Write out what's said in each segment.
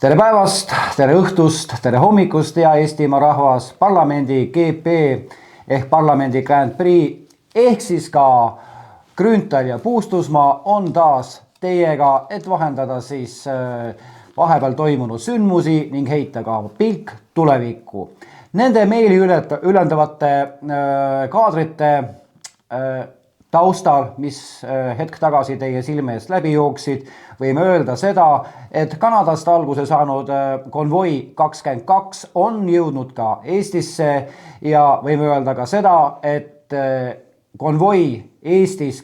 Tere päevast, tere õhtust, tere hommikust, hea Eestimaa rahvas. Parlamendi GP ehk parlamendi Grand Prix ehk siis ka Grünthal ja Puustusmaa on taas teiega, et vahendada siis vahepeal toimunud sündmusi ning heita ka pilk tulevikku. Nende meeli ülendavate kaadrite taustal, mis hetk tagasi teie silme eest läbi jooksid, võime öelda seda, et Kanadast alguse saanud konvoi 22 on jõudnud ka Eestisse ja võime öelda ka seda, et konvoi Eestis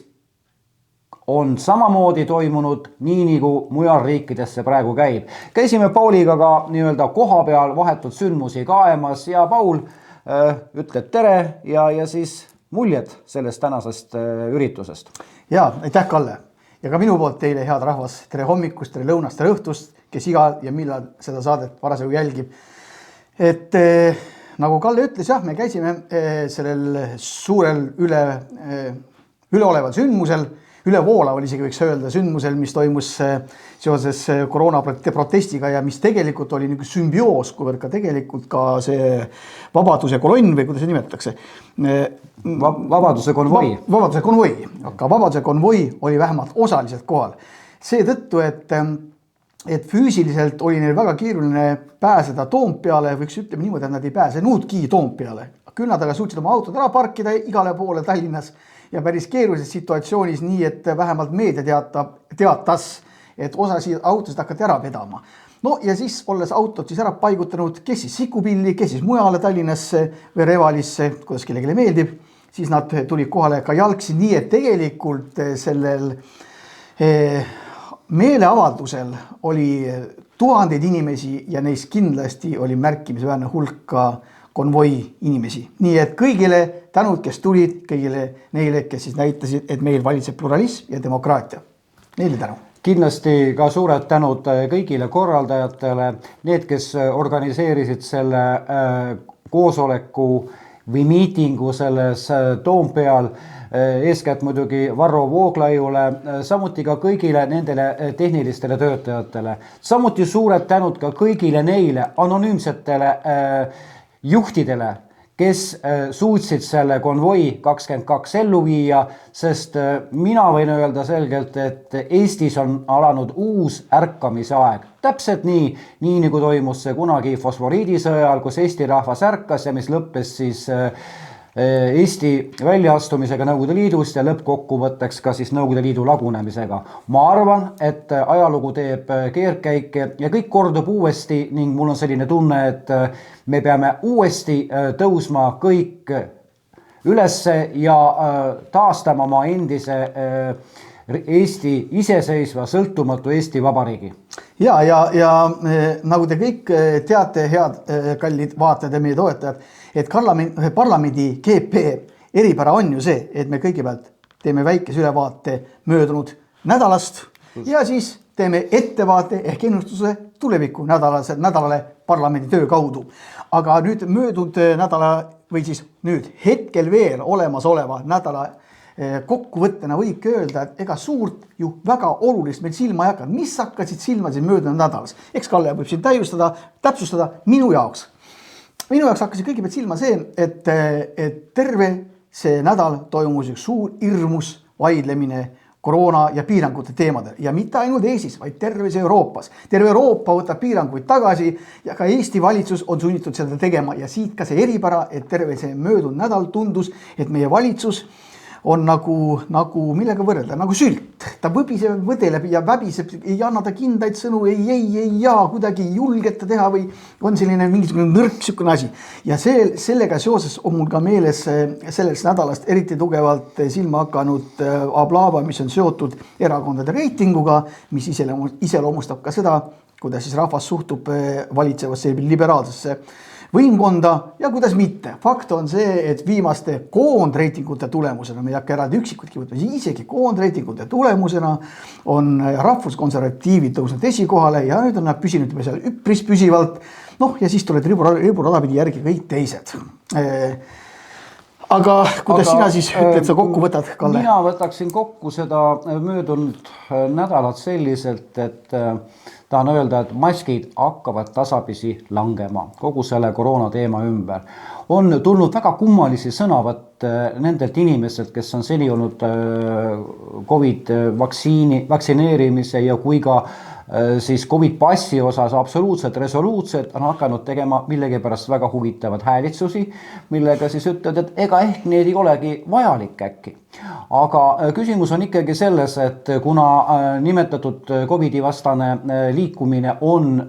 on samamoodi toimunud nii nagu mujal riikidesse praegu käib. Käisime Pauliga ka nii-öelda koha peal vahetult sündmusi kaemas ja Paul, ütled tere ja siis muljed sellest tänasest üritusest. Ja, aitäh Kalle. Ja ka minu poolt teile head rahvas, tere hommikust, tere lõunast, tere õhtust, kes iga ja millal seda saadet parasjagu jälgib. Et nagu Kalle ütles, jah, me käisime sellel suurel üleoleval sündmusel, ülevoolaval isegi võiks öelda sündmusel, mis toimus seoses koroona protestiga ja mis tegelikult oli nagu sümbioos, kuivõrd ka tegelikult ka see vabaduse kolonn või kuidas see nimetatakse? Vabaduse konvoi. Vabaduse konvoi, aga vabaduse konvoi oli vähemalt osaliselt kohal. Seetõttu, et füüsiliselt oli neil väga keeruline pääseda Toompeale, võiks ütlema niimoodi, et nad ei pääsenudki Toompeale. Küll nad aga suutsid oma autod ära parkida igale poole Tallinnas ja päris keerulises situatsioonis nii, et vähemalt meedia teatas, et osa autosid hakati ära vedama. No ja siis olles autod siis ära paigutanud, kes siis Sikupilli, kes siis mujale Tallinnasse või Revalisse, kuidas kellelegi meeldib, siis nad tulid kohale ka jalgsi, nii et tegelikult sellel meeleavaldusel oli tuhandeid inimesi ja neist kindlasti oli märkimisväärne hulk ka konvoi inimesi. Nii et kõigile tänud, kes tulid, kõigile neile, kes siis näitasid, et meil valitseb pluralism ja demokraatia. Neile tänu. Kindlasti ka suured tänud kõigile korraldajatele, need, kes organiseerisid selle koosoleku või miitingu selles Toompeal, eeskätt muidugi Varro Vooglaiule, samuti ka kõigile nendele tehnilistele töötajatele. Samuti suured tänud ka kõigile neile anonüümsetele juhtidele, kes suutsid selle konvoi 22 ellu viia, sest mina võin öelda selgelt, et Eestis on alanud uus ärkamise aeg. Täpselt nii nagu toimus see kunagi fosforiidisõja ajal, kus Eesti rahvas ärkas ja mis lõppes siis Eesti väljaastumisega Nõukogude Liidust ja lõppkokkuvõtteks ka siis Nõukogude Liidu lagunemisega. Ma arvan, et ajalugu teeb keerdkäike ja kõik kordub uuesti ning mul on selline tunne, et me peame uuesti tõusma kõik ülesse ja taastama oma endise Eesti iseseisva sõltumatu Eesti Vabariigi. Ja nagu te kõik teate, head kallid vaatajad ja meie toetajad, et parlamendi GP eripära on ju see, et me kõigepealt teeme väikese ülevaate möödunud nädalast ja siis teeme ettevaate ehk ennustuse tuleviku nädalale parlamendi töö kaudu. Aga nüüd möödunud nädala või siis nüüd hetkel veel olemasoleva nädala kokkuvõttena võibki öelda, et ega suurt ju väga olulist meil silma ei hakanud. Mis hakkasid silma siin möödunud nädalas? Eks Kalle võib siin täpsustada minu jaoks. Minu jaoks hakkasid kõigepealt silma see, et terve see nädal toimus üks suur hirmus vaidlemine koroona ja piirangute teemadel. Ja mitte ainult Eestis, vaid terves Euroopas. Terve Euroopa võtab piiranguid tagasi ja ka Eesti valitsus on sunnitud seda tegema. Ja siit ka see eripära, et terve see möödunud nädal tundus, et meie valitsus on nagu millega võrrelda, nagu sült. Ta võbiseb, võdeleb ja väbiseb, ei anna ta kindaid sõnu, ei, kuidagi ei julgeta teha või on selline mingisugune nõrk sükune asi. Ja sellega seoses on mul ka meeles sellest nädalast eriti tugevalt silma hakanud ablava, mis on seotud erakondade reitinguga, mis iseloomustab ka seda, kuidas siis rahvas suhtub valitsevasse liberaalsesse võimkonda ja kuidas mitte. Fakt on see, et viimaste koondreitingute tulemusena, me ei hakka eraldi üksikutki võtma, isegi koondreitingute tulemusena on rahvuskonservatiivid tõusnud esikohale ja nüüd on nad püsinud juba seal üpris püsivalt. Ja siis tuleb riburada pidi järgi kõik teised. aga kuidas sina siis ütled, sa kokku võtad, Kalle? Mina võtaksin kokku seda möödunud nädalat selliselt, et tahan öelda, et maskid hakkavad tasapisi langema kogu selle koroona teema ümber. On tulnud väga kummalisi sõnavõtte nendelt inimestelt, kes on seni olnud COVID vaktsineerimise ja kui ka siis COVID passi osas absoluutselt resoluutselt on hakanud tegema millegipärast väga huvitavad häälitsusi, millega siis ütled, et ega ehk need ei olegi vajalik äkki. Aga küsimus on ikkagi selles, et kuna nimetatud COVID-i vastane liikumine on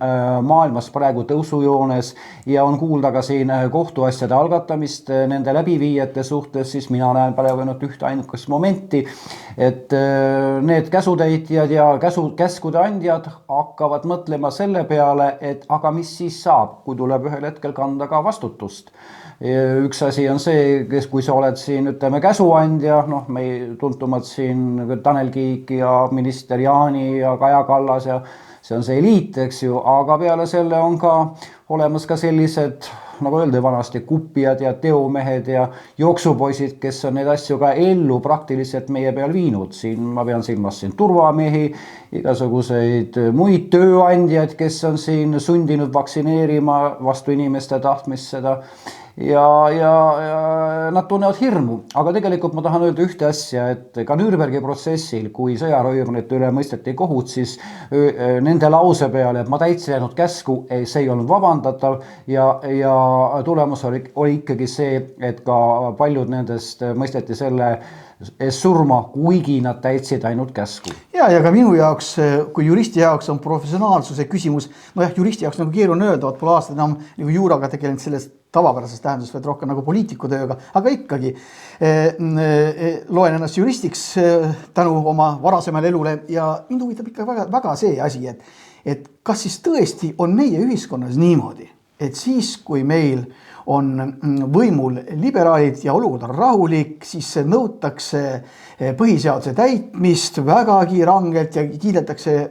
maailmas praegu tõusujoones ja on kuulda ka siin kohtuasjade algatamist nende läbiviijate suhtes, siis mina näen praegu ainult ühte ainukest momenti, et need käsutäitjad ja käskude andjad hakkavad mõtlema selle peale, et aga mis siis saab, kui tuleb ühel hetkel kanda ka vastutust. Üks asi on see, kui sa oled siin, ütleme, käsuandja, me tuntumad siin Tanel Kiik ja minister Jaani ja Kaja Kallas ja see on see eliit, eks ju, aga peale selle on ka olemas ka sellised, nagu öeldi vanasti, kupjad ja teomehed ja jooksupoisid, kes on neid asju ka ellu praktiliselt meie peal viinud. Siin ma pean silmas siin turvamehi, igasuguseid muid tööandjaid, kes on siin sundinud vaktsineerima vastu inimeste tahtmist seda. Ja nad tunnevad hirmu, aga tegelikult ma tahan öelda ühte asja, et ka Nürnbergi protsessil, kui sõjaröövnite üle mõisteti kohut, siis nende lause peale, et ma täitsin ainult käsku, see ei olnud vabandatav ja tulemus oli ikkagi see, et ka paljud nendest mõisteti selle surma, kuigi nad täitsid ainult käsku. Ja ka minu jaoks, kui juristi jaoks on professionaalsuse küsimus, juristi jaoks nagu keeruline öelda, pole aastad enam nagu juuraga tegelenud sellest tavapärases tähenduses, vaid rohkem nagu poliitikutööga, aga ikkagi loen ennast juristiks tänu oma varasemale elule ja mind huvitab ikka väga see asi, et kas siis tõesti on meie ühiskonnas niimoodi, et siis, kui meil on võimul liberaalid ja olukord on rahulik, siis nõutakse põhiseaduse täitmist vägagi rangelt ja kiidetakse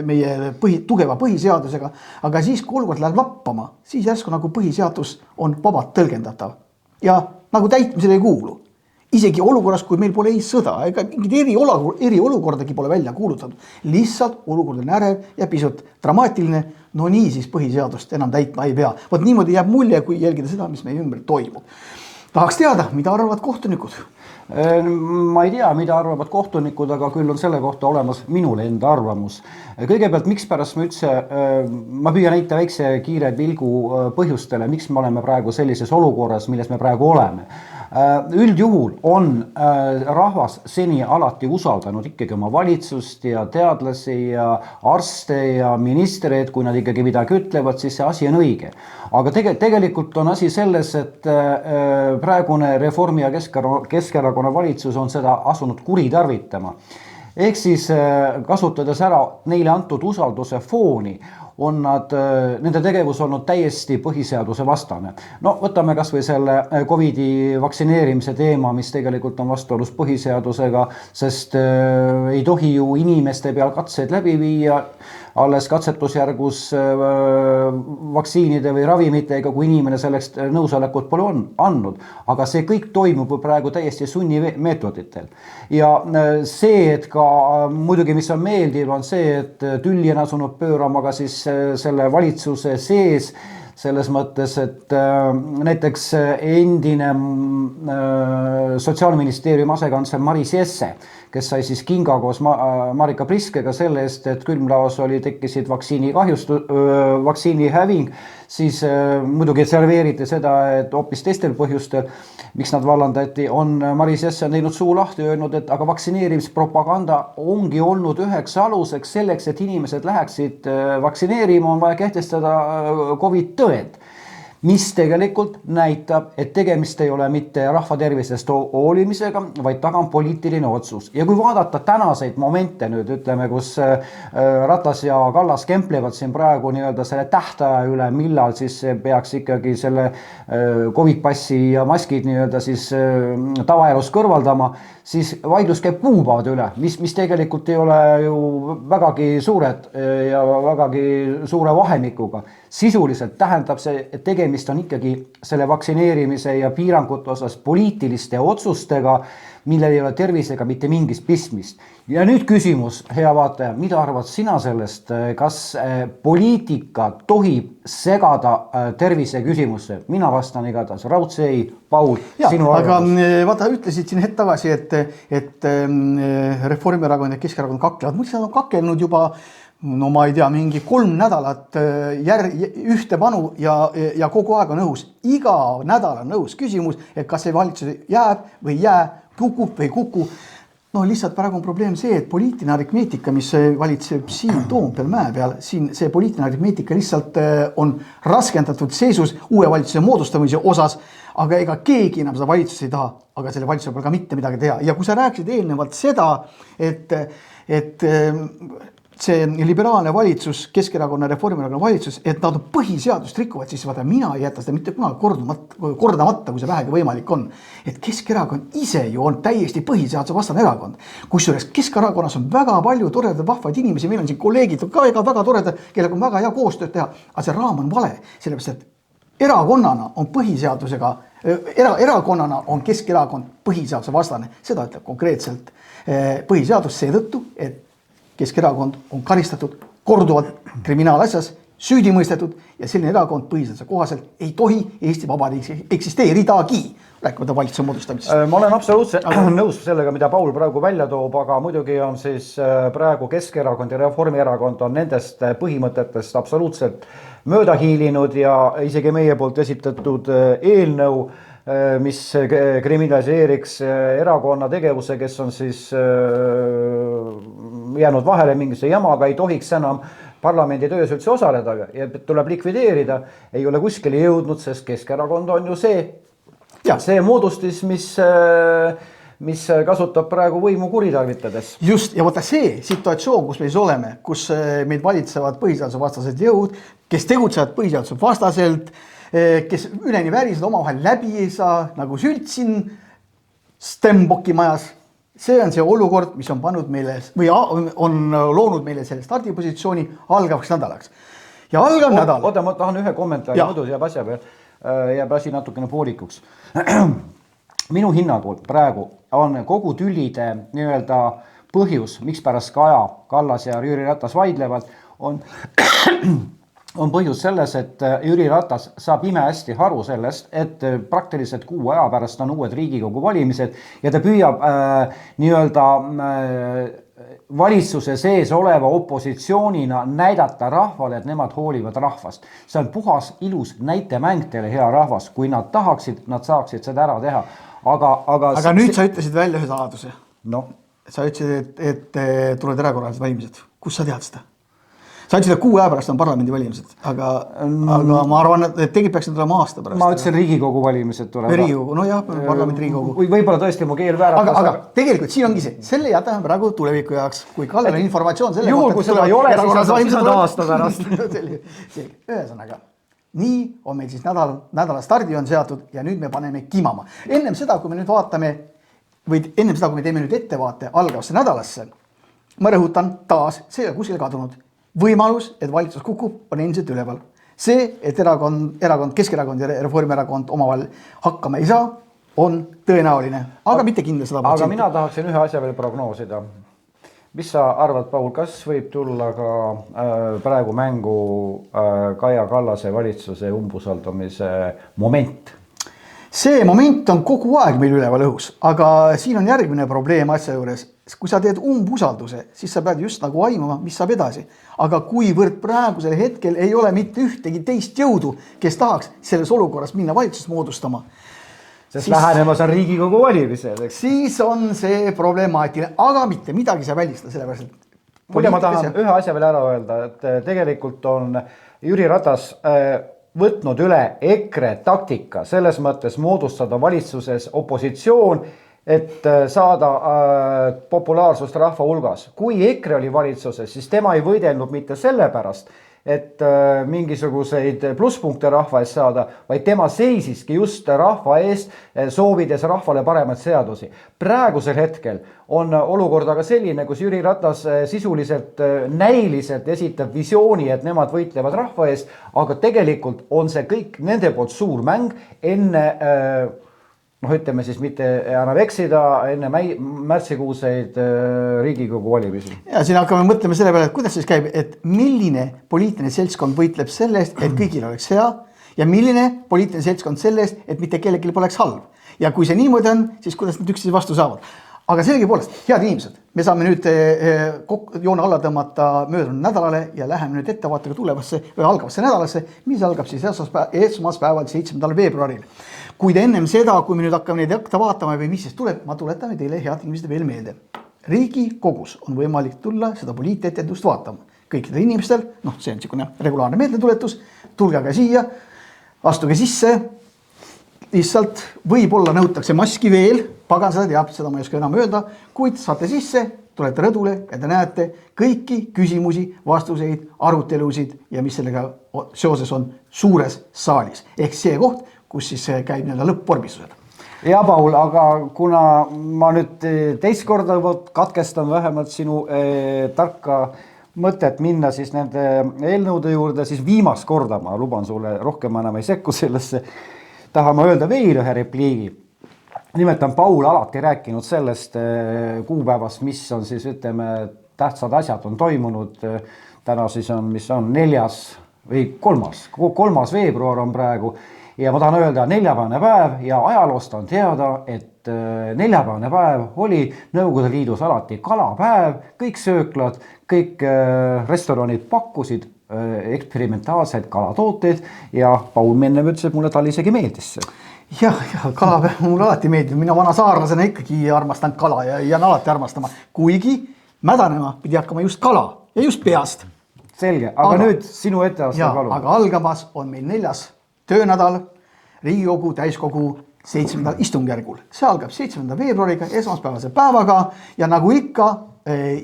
meie tugeva põhiseadusega, aga siis, kui olukord läheb lappama, siis järsku nagu põhiseadus on vabalt tõlgendatav ja nagu täitmisele ei kuulu. Isegi olukorras, kui meil pole ei sõda, ega mingit eriolukordagi pole välja kuulutatud, lihtsalt olukord on ärev ja pisut dramaatiline, no nii siis põhiseadust enam täitma ei pea. Vot niimoodi jääb mulje, kui jälgida seda, mis meie ümber toimub. Tahaks teada, mida arvavad kohtunikud? Ma ei tea, mida arvavad kohtunikud, aga küll on selle kohta olemas minul enda arvamus. Kõigepealt, miks pärast ma püüan näita väikse kiire pilgu põhjustele, miks me oleme praegu sellises olukorras, milles me praegu oleme. Üldjuhul on rahvas seni alati usaldanud ikkagi oma valitsust ja teadlasi ja arste ja ministreid, kui nad ikkagi midagi ütlevad, siis see asi on õige. Aga tegelikult on asi selles, et praegune Reformi ja Keskerakonna valitsus on seda asunud kuritarvitama. Ehk siis kasutades ära neile antud usalduse fooni, on nende tegevus olnud täiesti põhiseaduse vastane. No võtame kas või selle COVID-i vaktsineerimise teema, mis tegelikult on vastuolus põhiseadusega, sest ei tohi ju inimeste peal katseid läbi viia, alles katsetusjärgus vaktsiinide või ravimitega, kui inimene selleks nõusolekut pole andnud. Aga see kõik toimub praegu täiesti sunnimeetoditel. Ja see, et ka muidugi, mis on meeldiv, on see, et tülli on asunud pöörama ka siis selle valitsuse sees, selles mõttes, et näiteks endine Sotsiaalministeeriumi asekantsler Maris Jesse, kes sai siis kinga koos Marika Priskega selle eest, et külmlaos tekkisid vaktsiini häving, siis muidugi serveeriti seda, et hoopis teistel põhjustel, miks nad vallandati, on Maris Jesse teinud suu lahti öelnud, et aga vaktsineerimispropaganda ongi olnud üheks aluseks selleks, et inimesed läheksid vaktsineerima, on vaja kehtestada COVID-tõend, mis tegelikult näitab, et tegemist ei ole mitte rahvatervisest hoolimisega, vaid taga on poliitiline otsus. Ja kui vaadata tänaseid momente nüüd, ütleme, kus Ratas ja Kallas kemplevad siin praegu nii-öelda selle tähtaja üle, millal siis peaks ikkagi selle COVID-passi ja maskid nii-öelda siis tavaelus kõrvaldama, siis vaidlus käib kuupäevade üle, mis tegelikult ei ole ju vägagi suured ja vägagi suure vahemikuga. sisuliselt tähendab see, et tegemist on ikkagi selle vaktsineerimise ja piirangute osas poliitiliste otsustega, millel ei ole tervisega mitte mingist pistmist. Ja nüüd küsimus, hea vaataja, mida arvad sina sellest, kas poliitika tohib segada tervise küsimusse? Mina vastan igatahes raudse ei. Paul, sinu arvamus? Aga vaata, ütlesid siin hetk tagasi, et Reformierakond ja Keskerakond kaklevad. Mõtlesin, nad on kakelnud juba, no ma ei tea, mingi 3 nädalat ühte panu ja kogu aeg on õhus. Iga nädal on õhus küsimus, et kas see valitsus jääb või jää, kukub või kuku. No lihtsalt praegu on probleem see, et poliitiline aritmeetika, mis valitseb siin Toompeal mäe peal, siin see poliitiline aritmeetika lihtsalt on raskendatud seisus uue valitsuse moodustamise osas, aga ega keegi enam seda valitsust ei taha, aga selle valitsuse peal ka mitte midagi teha. Ja kui sa rääkisid eelnevalt seda, et see liberaalne valitsus, Keskerakonna ja Reformierakonna valitsus, et nad on põhiseadust rikuvad, siis vaata, mina ei jäta seda mitte kunagi kordamata, kui see vähegi võimalik on. Et Keskerakond ise ju on täiesti põhiseaduse vastane erakond. Kusjuures Keskerakonnas on väga palju toredad vahvaid inimesi, meil on siin kolleegid ka väga toredad, kellega on väga hea koostööd teha, aga see raam on vale, sellepärast et erakonnana on põhiseadusega, erakonnana on Keskerakond põhiseaduse vastane. Seda ütleb konkreetselt põhiseadus seetõttu, et Keskerakond on karistatud korduvalt kriminaalasjas, süüdi mõistetud ja selline erakond põhiseaduse kohaselt ei tohi Eesti Vabariigis eksisteeridagi, rääkimata valitsuse moodustamisest. Ma olen absoluutselt nõus sellega, mida Paul praegu välja toob, aga muidugi on siis praegu Keskerakond ja Reformierakond on nendest põhimõtetest absoluutselt mööda hiilinud ja isegi meie poolt esitatud eelnõu, mis kriminaliseeriks erakonna tegevuse, kes on siis jäänud vahele mingisse jamaga, ei tohiks enam parlamendi töös üldse osaleda ja tuleb likvideerida, ei ole kuskile jõudnud, sest Keskerakond on ju see moodustis, mis kasutab praegu võimu kuritarvitades. Just, ja võtta see situatsioon, kus me siis oleme, kus meid valitsevad põhiseaduse vastased jõud, kes tegutsevad põhiseaduse vastaselt, kes üleni värised omavahel läbi ei saa, nagu Sültsin Stenbocki majas. See on see olukord, mis on pannud meile või on loonud meile selle stardipositsiooni algavaks nädalaks. Ja algav nädal. Oota, ma tahan ühe kommentaari, muidu jääb asja peal, jääb asi natukene poolikuks. Minu hinnangul praegu on kogu tülide nii-öelda põhjus, miks pärast Kaja Kallas ja Jüri Ratas vaidlevad, on põhjus selles, et Jüri Ratas saab imehästi aru sellest, et praktiliselt 6 aja pärast on uued Riigikogu valimised ja ta püüab nii-öelda valitsuse sees oleva opositsioonina näidata rahvale, et nemad hoolivad rahvast. See on puhas ilus näitemäng teile, hea rahvas. Kui nad tahaksid, nad saaksid seda ära teha. Aga nüüd sa ütlesid välja ühe saladuse. No. Sa ütlesid, et tuled erakorralised valimised. Kus sa tead seda? Sa ütlesid, et 6 aja pärast on parlamendi valimised, aga ma arvan, et tegid peaks tulema aasta pärast. Ma ütlesin Riigikogu valimised tulevad. Riigikogu, no jah, parlamendi Riigikogu. Võib-olla tõesti mu keel vääratas. Aga tegelikult siin ongi see, selle jätame praegu tuleviku jaoks, kui Kallel on informatsioon selle juhul, kui seda ei ole, siis on aasta pärast. Ühesõnaga, nii on meil siis nädala stardi on seatud ja nüüd me paneme kimama. Ennem seda, kui me nüüd vaatame, või ennem seda, kui me teeme nüüd ettevaate algavasse nädalasse, ma rõhutan taas, see ei ole kuskile kadunud. Võimalus, et valitsus kukub, on endiselt üleval. See, et Keskerakond ja Reformierakond omavahel hakkama ei saa, on tõenäoline, aga mitte kindla 100%. Aga mina tahaksin ühe asja veel prognoosida. Mis sa arvad, Paul, kas võib tulla ka praegu mängu Kaja Kallase valitsuse umbusaldamise moment? See moment on kogu aeg meil üleval õhus, aga siin on järgmine probleem asja juures. Kui sa teed umbusalduse, siis sa pead just nagu aimama, mis saab edasi. Aga kuivõrd praegusel hetkel ei ole mitte ühtegi teist jõudu, kes tahaks selles olukorras minna valitsust moodustama. Sest lähenemas on Riigikogu valimised. Siis on see problemaatiline, aga mitte midagi sa välista sellepärast. Muide, ma tahan ühe asja veel ära öelda, et tegelikult on Jüri Ratas võtnud üle EKRE taktika, selles mõttes moodustada valitsuses opositsioon, et saada populaarsust rahva hulgas. Kui EKRE oli valitsuses, siis tema ei võidelnud mitte sellepärast, et mingisuguseid plusspunkte rahva eest saada, vaid tema seisiski just rahva eest, soovides rahvale paremaid seadusi. Praegusel hetkel on olukord aga selline, kus Jüri Ratas sisuliselt näiliselt esitab visiooni, et nemad võitlevad rahva eest, aga tegelikult on see kõik nende poolt suur mäng enne ütleme siis mitte enam eksida, enne märtsikuuseid Riigikogu valimisi. Ja siin hakkame mõtlema selle peale, et kuidas siis käib, et milline poliitiline seltskond võitleb selle eest, et kõigil oleks hea ja milline poliitiline seltskond selle eest, et mitte kellelgi poleks halb. Ja kui see niimoodi on, siis kuidas nad üksteise vastu saavad. Aga sellegipoolest, head inimesed, me saame nüüd joone alla tõmmata möödunud nädalale ja läheme nüüd ettevaatega tulevasse või algavasse nädalasse, mis algab siis esmaspäeval 7. veebruaril. Kuid ennem seda, kui me nüüd hakkame neid hakata vaatama või mis siis tuleb, ma tuletame teile head inimesed veel meelde. Riigikogus on võimalik tulla seda poliitetendust vaatama. Kõikidel inimestel, see on niisugune regulaarne meeldetuletus, tulge aga siia, astuge sisse, lihtsalt võib-olla nõutakse maski veel, pagan seda teab, seda ma ei oska enam öelda, kuid saate sisse, tulete rõdule ja te näete kõiki küsimusi, vastuseid, arutelusid ja mis sellega seoses on suures saalis. Ehk see koht, kus siis käib nii-öelda lõppvormistused. Ja Paul, aga kuna ma nüüd teist korda katkestan vähemalt sinu tarka mõtet minna siis nende eelnõude juurde, siis viimast korda ma luban sulle, rohkem enam ei sekku sellesse, tahan ma öelda veel ühe repliigi. Nimelt on Paul alati rääkinud sellest kuupäevast, mis on siis, ütleme, tähtsad asjad on toimunud. Täna siis on, mis on 3. veebruar on praegu. Ja ma tahan öelda neljapäevane päev ja ajaloost on teada, et neljapäevane päev oli Nõukogude Liidus alati kalapäev, kõik sööklad, kõik restoranid pakkusid eksperimentaalseid kalatooteid ja Paul Mennem ütles, et mulle tal isegi meeldis see. Ja kalapäev mulle alati meeldib, mina vana saarlasena ikkagi armastan kala ja jään alati armastama, kuigi mädanema pidi hakkama just kala ja just peast. Selge, aga nüüd sinu etteaste palun. Aga algamas on meil 4. töönädal Riigikogu täiskogu 7. istungjärgul. See algab 7. veebruariga, esmaspäevase päevaga ja nagu ikka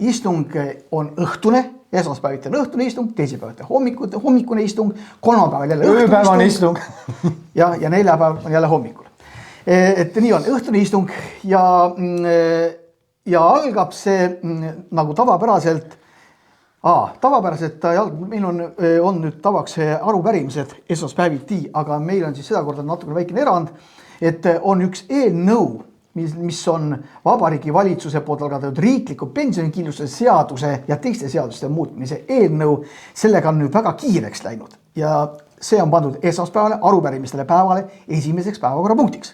istung on õhtune, esmaspäeviti on õhtune istung, teisipäeviti hommikune istung, kolmapäeval jälle õhtune istung ja neljapäev on jälle hommikul. Et nii on õhtune istung ja algab see nagu tavapäraselt meil on nüüd tavaks arupärimised esmaspäeviti, aga meil on siis seda korda natuke väikene erand, et on üks eelnõu, mis on Vabariigi Valitsuse poolt algatatud riikliku pensionikindlustuse seaduse ja teiste seaduste muutmise eelnõu. Sellega on nüüd väga kiireks läinud ja see on pandud esmaspäevale arupärimistele päevale esimeseks päevakorrapunktiks.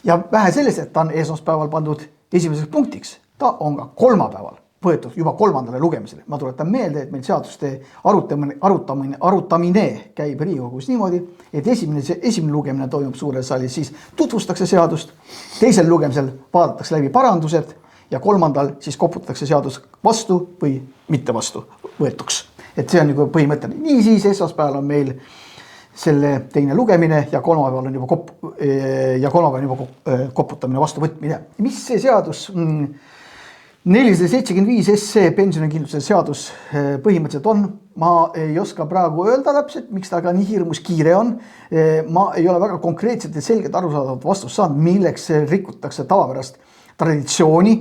Ja vähe sellest, et ta on esmaspäeval pandud esimeseks punktiks, ta on ka kolmapäeval võetud juba 3. lugemisele. Ma tuletan meelde, et meil seaduste arutamine käib Riigikogus niimoodi, et esimene lugemine toimub suures saalis, siis tutvustatakse seadust, teisel lugemisel vaadatakse läbi parandused ja 3. siis koputatakse seadus vastu või mitte vastu võetuks. Et see on nagu põhimõte. Nii siis esmaspäeval on meil selle teine lugemine ja kolmapäeval on juba koputamine vastuvõtmine. Mis see seadus 475 SC pensionikindlustuse seadus põhimõtteliselt on, ma ei oska praegu öelda täpselt, miks ta ka nii hirmus kiire on. Ma ei ole väga konkreetselt ja selgelt arusaadavat vastust saanud, milleks rikutakse tavapärast traditsiooni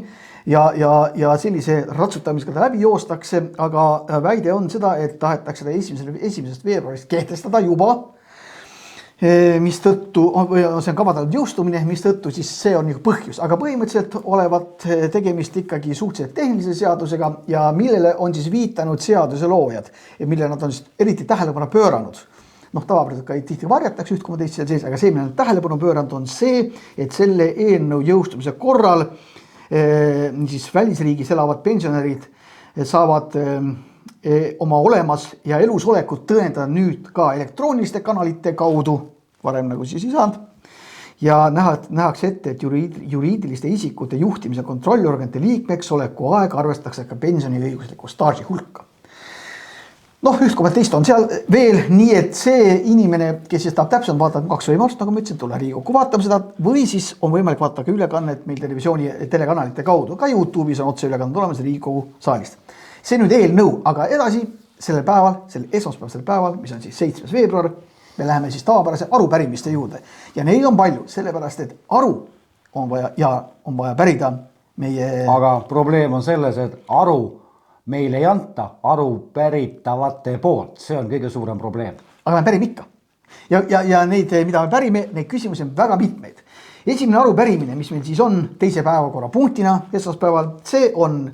ja sellise ratsutamisega ta läbi joostakse, aga väide on seda, et tahetakse ta 1. veebruarist kehtestada juba, mis tõttu see on kavandatud jõustumine, mis tõttu siis see on nagu põhjus, aga põhimõtteliselt olevat tegemist ikkagi suhteliselt tehnilise seadusega ja millele on siis viitanud seaduse loojad ja millele nad on siis eriti tähelepanu pööranud. Tavapäraselt ka tihti varjatakse üht koma teist sees, aga see, millele tähelepanu pööranud on see, et selle eelnõu jõustumise korral siis välisriigis elavad pensionärid saavad oma olemas ja elusolekut tõendada nüüd ka elektrooniliste kanalite kaudu, varem nagu siis ei saanud, ja nähakse ette, et juriidiliste isikute juhtimise kontrollorganite liikmeks oleku aeg arvestatakse ka pensioniõigusliku staaži hulka. 1,2 on seal veel, nii et see inimene, kes siis tahab täpselt vaadata 2 võimalust, nagu ma ütlesin, tulla Riigikokku vaatama seda, või siis on võimalik vaadata ka ülekannet meil televisiooni telekanalite kaudu, ka YouTube'is on otse ülekannet olemas Riigikogu saalist. See nüüd eelnõu, aga edasi sellel päeval, sel esmaspäevasel päeval, mis on siis 7. veebruar, me läheme siis tavapärase arupärimiste juurde ja neid on palju, sellepärast et aru on vaja pärida meie. aga probleem on selles, et aru meile ei anta arupäritavate poolt, see on kõige suurem probleem. Aga me pärime ikka. Ja neid, mida me pärime, neid küsimusi on väga mitmeid. Esimene arupärimine, mis meil siis on teise päevakorrapunktina esmaspäeval, see on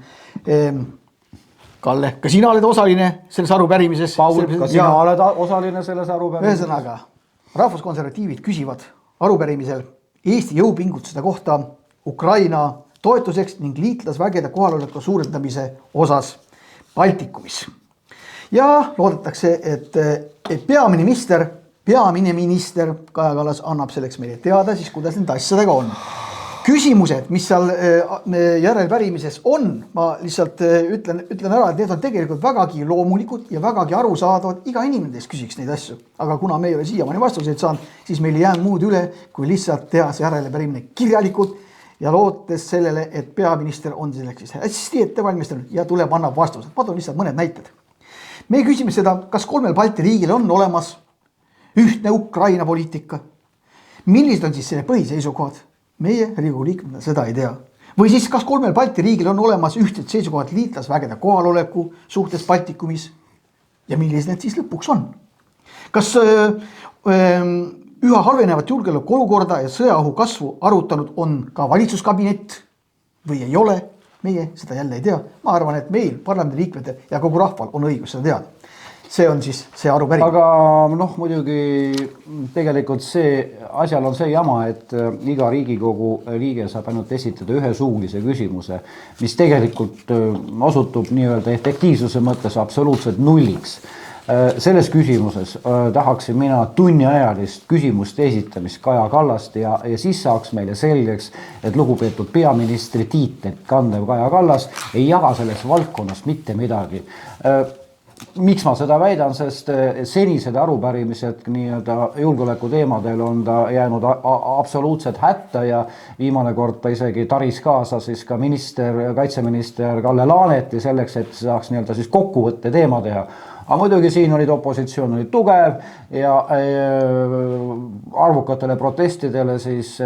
Kalle, ka sina oled osaline selles arupärimises. Paul, ka sina oled osaline selles arupärimises. Ühesõnaga, rahvuskonservatiivid küsivad arupärimisel Eesti jõupingutuste kohta Ukraina toetuseks ning liitlasvägede kohaloleku suurendamise osas Baltikumis. Ja loodetakse, et peamine minister Kaja Kallas annab selleks meile teada, siis kuidas need asjadega on. Küsimused, mis seal järelpärimises on, ma lihtsalt ütlen ära, et need on tegelikult vägagi loomulikud ja vägagi arusaadavad, iga inimene küsiks neid asju. Aga kuna me ei ole siiamaani vastuseid saanud, siis meil ei jäänud muud üle, kui lihtsalt teha see järelpärimine kirjalikult ja lootes sellele, et peaminister on selleks siis hästi ettevalmistanud ja tuleb annab vastused. Ma toon lihtsalt mõned näited. Me küsime seda, kas 3 Balti riigil on olemas ühtne Ukraina poliitika. Millised on siis selle põhiseisukohad? Meie Riigikogu liikmena seda ei tea. Või siis kas 3 Balti riigil on olemas ühtsed seisukohad liitlasvägede kohaloleku suhtes Baltikumis ja millised need siis lõpuks on? Kas üha halvenevat julgeoleku olukorda ja sõjaohu kasvu arutanud on ka valitsuskabinett või ei ole? Meie seda jälle ei tea. Ma arvan, et meil parlamendi liikmetel ja kogu rahval on õigus seda teada. See on siis see arupärimine. Aga muidugi tegelikult asjal on see jama, et iga Riigikogu liige saab ainult esitada ühe suulise küsimuse, mis tegelikult osutub nii-öelda efektiivsuse mõttes absoluutselt nulliks. Selles küsimuses tahaksin mina tunniajalist küsimuste esitamist Kaja Kallast ja siis saaks meile selgeks, et lugupeetud peaministri tiitlit kandev Kaja Kallas ei jaga selles valdkonnas mitte midagi. Miks ma seda väidan, sest senised arupärimised nii-öelda julgeoleku teemadel on ta jäänud absoluutselt hätta ja viimane kord ta isegi taris kaasa siis ka kaitseminister Kalle Laaneti selleks, et saaks nii-öelda siis kokkuvõtte teema teha. Aga muidugi siin opositsioon oli tugev ja arvukatele protestidele siis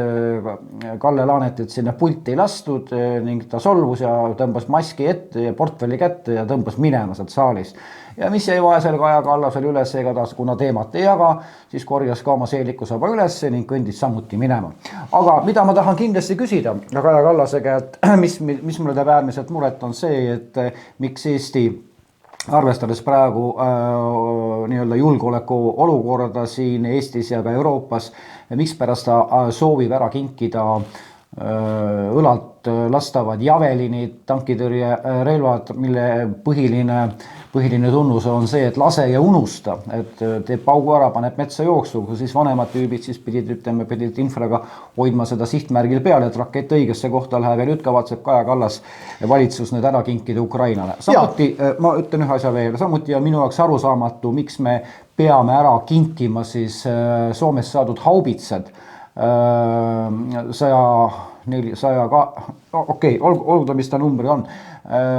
Kalle Laanetit sinna pulti ei lastud ning ta solvus ja tõmbas maski ette ja portfelli kätte ja tõmbas minema sealt saalist. Ja mis jäi vaesel Kaja Kallasel üles, ega ta kuna teemat ei jaga, siis korjas ka oma seelikusaba üles ning kõndis samuti minema. Aga mida ma tahan kindlasti küsida Kaja Kallase käelt, mis mulle teeb äärmiselt muret on see, et miks Eesti arvestades praegu nii-öelda julgeoleku olukorda siin Eestis ja ka Euroopas, miks pärast ta soovib ära kinkida õlalt lastavad javelinid, tankitõrje relvad, mille põhiline tunnus on see, et lase ja unusta, et teeb paugu ära, paneb metsa jooksu, kui siis vanemad tüübid siis pidid infraga hoidma seda sihtmärgil peal, et rakett õigesse kohta läheb ja nüüd kavatseb Kaja Kallas valitsus need ära kinkida Ukrainale. Samuti, ma ütlen ühe asja veel, samuti on minu jaoks arusaamatu, miks me peame ära kinkima siis Soomest saadud haubitsad, olgu mis ta numbri on,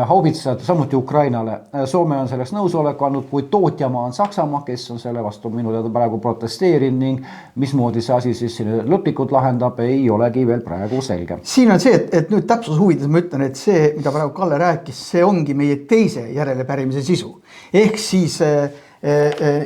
haubitsad samuti Ukrainale. Soome on selleks nõusoleku andnud, kui tootjamaa on Saksamaa, kes on selle vastu minu teada praegu protesteerinud ning mismoodi see asi siis lõplikult lahendab, ei olegi veel praegu selge. Siin on see, et nüüd täpsus huvides ma ütlen, et see, mida praegu Kalle rääkis, see ongi meie teise järelepärimise sisu. Ehk siis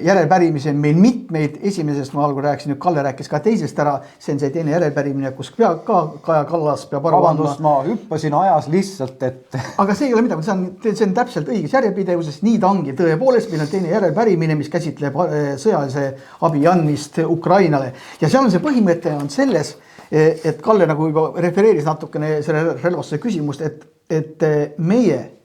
järelpärimisi on meil mitmeid, esimesest ma algul rääkisin, nüüd Kalle rääkis ka teisest ära, see on see teine järelpärimine, kus ka Kaja Kallas peab aru andma. Ma hüppasin ajas lihtsalt, et aga see ei ole midagi, see on täpselt õiges järjepidevuses, nii ta ongi tõepoolest, meil on teine järelpärimine, mis käsitleb sõjalise abi andmist Ukrainale ja seal on see põhimõte on selles, et Kalle nagu juba refereeris natukene selle relvastuse küsimust, et meie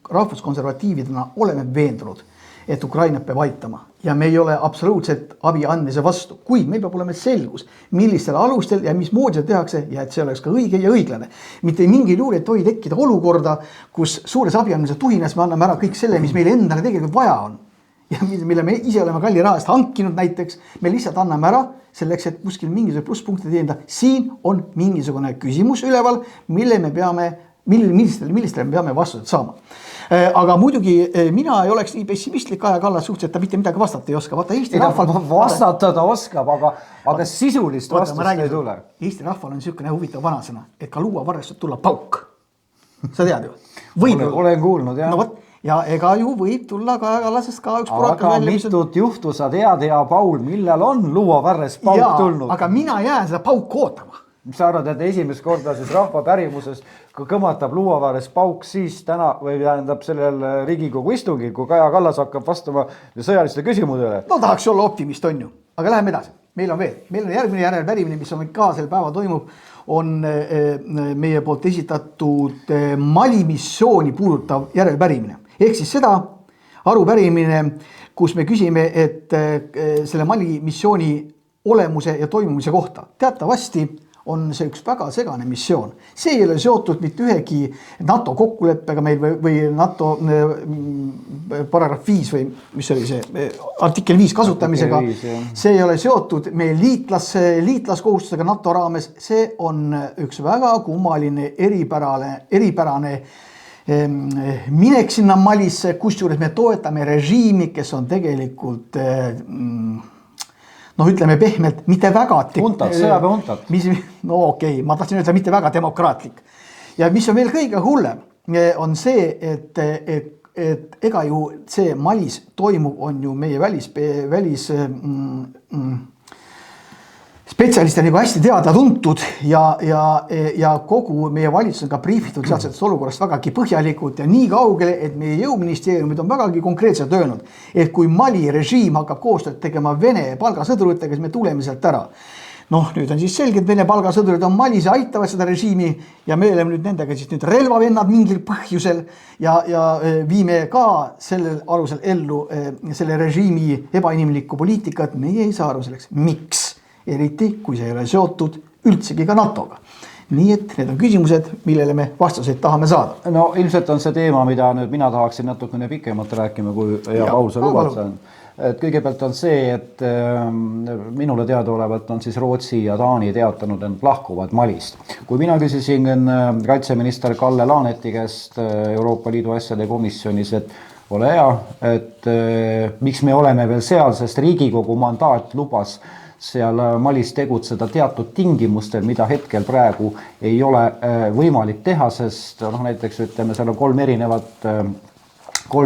rahvuskonservatiividena oleme veendunud, et Ukrainat peab aitama ja me ei ole absoluutselt abi andmise vastu, kuid meil peab olema selgus, millistel alustel ja mismoodi seda tehakse ja et see oleks ka õige ja õiglane. Mitte mingil juhul ei tohi tekkida olukorda, kus suures abi andmise tuhinas me anname ära kõik selle, mis meile endale tegelikult vaja on ja mille me ise oleme kalli rahast hankinud näiteks, me lihtsalt anname ära selleks, et kuskil mingisugune plusspunkti teenida. Siin on mingisugune küsimus üleval, millistele me peame vastused saama. aga muidugi mina ei oleks nii pessimistlik Kaja Kallas suhtes, et ta mitte midagi vastata ei oska. Vaata Eesti rahval... Vastata ta oskab, aga sisulist vastust ei tule. Eesti rahval on niisugune huvitav vanasõna, et ka luuavarrest tulla pauk. Sa tead ju? Olen kuulnud, jah. No võt, ja ega ju võib tulla Kaja Kallasest ka üks aga mitut juhtu sa tead, hea Paul, millal on luuavarrest pauk tulnud? Aga mina jään seda pauku ootama. Mis sa arvad, et esimest korda siis rahva pärimuses kõmatab luuavarres pauk siis täna või tähendab sellel Riigikogu istungil, kui Kaja Kallas hakkab vastama sõjaliste küsimusele? No tahaks olla optimist, on ju. Aga läheme edasi. Meil on järgmine järelpärimine, mis on ka sel päeva toimub, on meie poolt esitatud Mali missiooni puudutav järelpärimine. Ehk siis seda arupärimine, kus me küsime, et selle Mali missiooni olemuse ja toimumise kohta. Teatavasti on see üks väga segane missioon. See ei ole seotud mitte ühegi NATO kokkuleppega meil või NATO paragrahv 5 või mis oli see artikkel 5 kasutamisega. See ei ole seotud meie liitlaskohustusega NATO raames. See on üks väga kummaline eripärane minek sinna Malisse, kusjuures me toetame režiimi, kes on tegelikult ütleme pehmelt, mitte väga... sõjaväehuntat. No okei, ma tahtsin öelda mitte väga demokraatlik. Ja mis on veel kõige hullem, on see, et ega ju see Malis toimub, on ju meie välis spetsialistid nagu hästi teada tuntud ja kogu meie valitsus on ka briifitud sealsetest olukorrast vägagi põhjalikult ja nii kaugele, et meie jõuministeeriumid on vägagi konkreetselt öelnud, et kui Mali režiim hakkab koostööd tegema Vene palgasõduritega, siis me tuleme sealt ära. Nüüd on siis selge, et Vene palgasõdurid on Malis ja aitavad seda režiimi ja me oleme nüüd nendega siis nüüd relvavennad mingil põhjusel ja viime ka sellel alusel ellu selle režiimi ebainimlikku poliitikat. Meie ei saa aru selleks. Miks? Eriti, kui see ei ole seotud üldsegi ka NATO-ga. Nii et need on küsimused, millele me vastuseid tahame saada. No ilmselt on see teema, mida nüüd mina tahaksin natukene pikemalt rääkima, kui Paul sa lubad. Et kõigepealt on see, et minule teadaolevalt on siis Rootsi ja Taani teatanud end lahkuvad Malist. Kui mina küsisin kaitseminister Kalle Laaneti käest Euroopa Liidu asjade komisjonis, et ole hea, et miks me oleme veel seal, sest Riigikogu mandaat lubas seal Malis tegutseda teatud tingimustel, mida hetkel praegu ei ole võimalik teha, sest näiteks ütleme, seal on kolm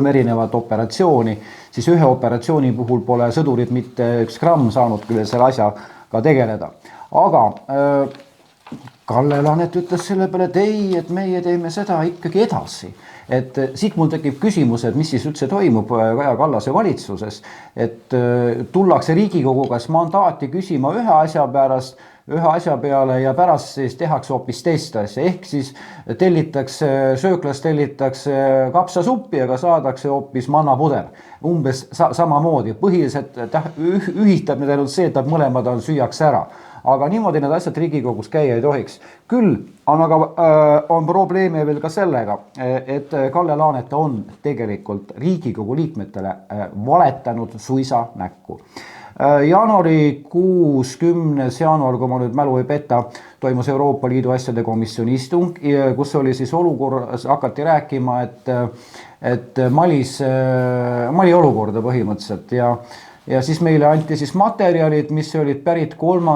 erinevat operatsiooni, siis ühe operatsiooni puhul pole sõdurid mitte üks gramm saanud küll selle asjaga tegeleda. Aga Kalle Laanet ütles selle peale, et ei, et meie teeme seda ikkagi edasi. Et siit mul tekib küsimus, et mis siis üldse toimub Kaja Kallase valitsuses, et tullakse Riigikogu kas mandaati küsima ühe asja peale ja pärast siis tehakse hoopis teist asja. Ehk siis sööklas tellitakse kapsasuppi, aga saadakse hoopis mannapuder. Umbes samamoodi. Põhiliselt ühitab need ainult see, et mõlemad süüakse ära. Aga niimoodi need asjad Riigikogus käia ei tohiks. Küll on probleemi veel ka sellega, et Kalle Laanet on tegelikult Riigikogu liikmetele valetanud suisa näkku. Jaanuarikuus 10. jaanuar, kui ma nüüd mälu ei peta, toimus Euroopa Liidu asjade komisjoni istung, kus oli siis olukorras, hakati rääkima, et Mali olukorda põhimõtteliselt ja siis meile anti siis materjalid, mis olid pärit 3.